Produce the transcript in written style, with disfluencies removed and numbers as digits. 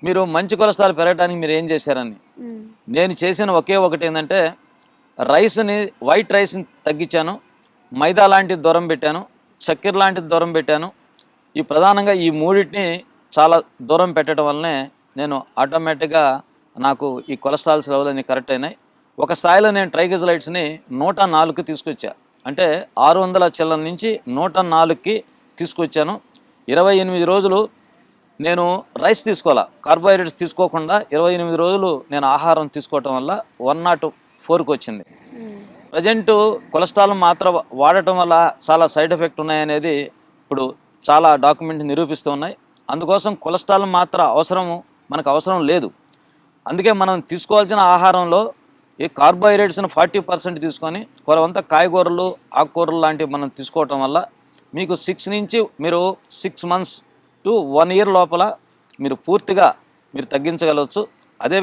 మీరు మంచి కొలెస్ట్రాల్ పెరగడానికి మీరు ఏం చేశారని. నేను చేసిన ఒకే ఒకటి ఏంటంటే రైస్ని, వైట్ రైస్ని తగ్గించాను, మైదా లాంటిది దూరం పెట్టాను, చక్కెర లాంటిది దూరం పెట్టాను. ఈ ప్రధానంగా ఈ మూడింటిని చాలా దూరం పెట్టడం వల్లనే నేను ఆటోమేటిక్గా నాకు ఈ కొలెస్ట్రాల్స్ లెవెల్ అన్ని కరెక్ట్ అయినాయి. ఒక స్థాయిలో నేను ట్రైగ్లిజరైడ్స్ని 104కి తీసుకొచ్చా. అంటే 600 చిల్లర నుంచి 104కి తీసుకొచ్చాను. 28 రోజులు నేను రైస్ తీసుకోవాలా, కార్బోహైడ్రేట్స్ తీసుకోకుండా 28 రోజులు నేను ఆహారం తీసుకోవటం వల్ల 104కి వచ్చింది. ప్రజెంట్ కొలెస్ట్రాల్ మాత్ర వాడటం వల్ల చాలా సైడ్ ఎఫెక్ట్ ఉన్నాయనేది ఇప్పుడు చాలా డాక్యుమెంట్ నిరూపిస్తూ ఉన్నాయి. అందుకోసం కొలెస్ట్రాల్ మాత్ర మనకు అవసరం లేదు. అందుకే మనం తీసుకోవాల్సిన ఆహారంలో ఈ కార్బోహైడ్రేట్స్ని 40% తీసుకొని కొంత కాయగూరలు, ఆకుకూరలు లాంటివి మనం తీసుకోవటం వల్ల మీకు 6 months to 1 year లోపల మీరు పూర్తిగా తగ్గించగలవచ్చు. అదేవిధంగా